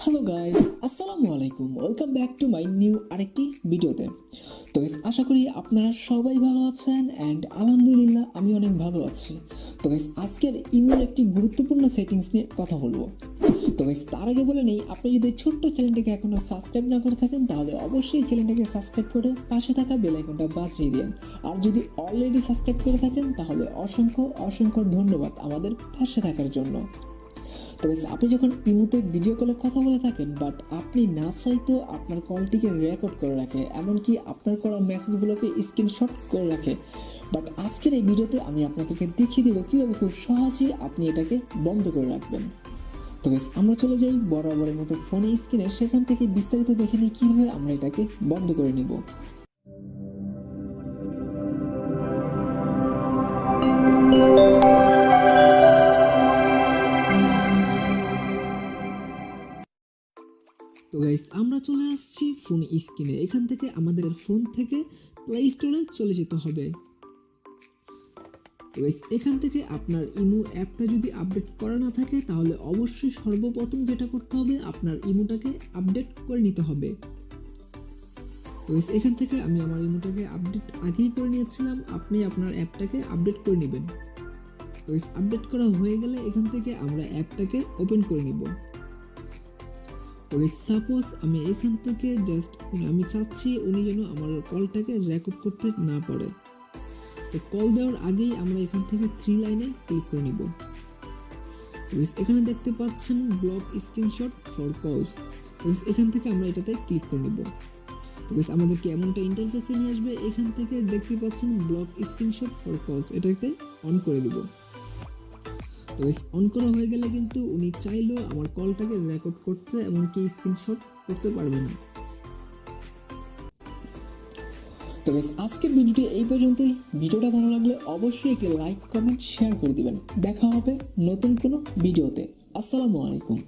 Hello guys, আসসালামু আলাইকুম। Welcome back to my new আরেকটি ভিডিওতে। তো গাইস, আশা করি আপনারা সবাই ভালো আছেন অ্যান্ড আলহামদুলিল্লাহ আমি অনেক ভালো আছি। তো গাইস, আজকের ইমোর একটি গুরুত্বপূর্ণ সেটিংস নিয়ে কথা বলবো। তো গাইস, তার আগে বলে নেই, আপনি যদি ছোট্ট চ্যানেলটিকে এখনো সাবস্ক্রাইব না করে থাকেন তাহলে অবশ্যই চ্যানেলটিকে সাবস্ক্রাইব করে পাশে থাকা বেল আইকনটা বাজিয়ে দিন। আর যদি অলরেডি সাবস্ক্রাইব করে থাকেন তাহলে অসংখ্য অসংখ্য ধন্যবাদ আমাদের পাশে থাকার জন্য। তো আপনি যখন ইমোতে ভিডিও কলে কথা বলে থাকেন বাট আপনি না চাইতেও আপনার কলটিকে রেকর্ড করে রাখে, এমনকি আপনার করা মেসেজগুলোকে স্ক্রিনশট করে রাখে। বাট আজকের এই ভিডিওতে আমি আপনাদেরকে দেখিয়ে দেবো কীভাবে খুব সহজেই আপনি এটাকে বন্ধ করে রাখবেন। তো আমরা চলে যাই বরাবরের মতো ফোনে স্ক্রিনে, সেখান থেকে বিস্তারিত দেখে নিই কীভাবে আমরা এটাকে বন্ধ করে নেব। তো গাইস, আমরা চলে আসছি ফোন স্ক্রিনে। এখান থেকে আমাদের ফোন থেকে প্লে স্টোরে চলে যেতে হবে। তো গাইস, এখান থেকে আপনার ইমো অ্যাপটা যদি আপডেট করা না থাকে তাহলে অবশ্যই সর্বপ্রথম যেটা করতে হবে, আপনার ইমোটাকে আপডেট করে নিতে হবে। তো গাইস, এখান থেকে আমি আমার ইমোটাকে আপডেট আগেই করে নিয়েছিলাম, আপনি আপনার অ্যাপটাকে আপডেট করে নেবেন। তো গাইস, আপডেট করা হয়ে গেলে এখান থেকে আমরা অ্যাপটাকে ওপেন করে নিব। তো সাপোজ আমি এখান থেকে জাস্ট আমি চাচ্ছি উনি যেন আমার কলটাকে রেকর্ড করতে না পারে। তো কল দেওয়ার আগেই আমরা এখান থেকে 3 লাইনে ক্লিক করে নিব। তো এখানে দেখতে পাচ্ছেন ব্লক স্ক্রিনশট ফর কলস। তো এখান থেকে আমরা এটাতে ক্লিক করে নিব। তো আমাদেরকে এমনটা ইন্টারফেসে নিয়ে আসবে। এখান থেকে দেখতে পাচ্ছেন ব্লক স্ক্রিনশট ফর কলস, এটাতে অন করে দিব। তো অন করা হয়ে গেলে কিন্তু উনি চাইলেও আমার কলটাকে রেকর্ড করতে এমনকি স্ক্রিনশট করতে পারবে না। তো গাইস, আজকের ভিডিওটি এই পর্যন্তই। ভিডিওটা ভালো লাগলে অবশ্যই একটি লাইক, কমেন্ট, শেয়ার করে দিবেন। দেখা হবে নতুন কোনো ভিডিওতে। আসসালামু আলাইকুম।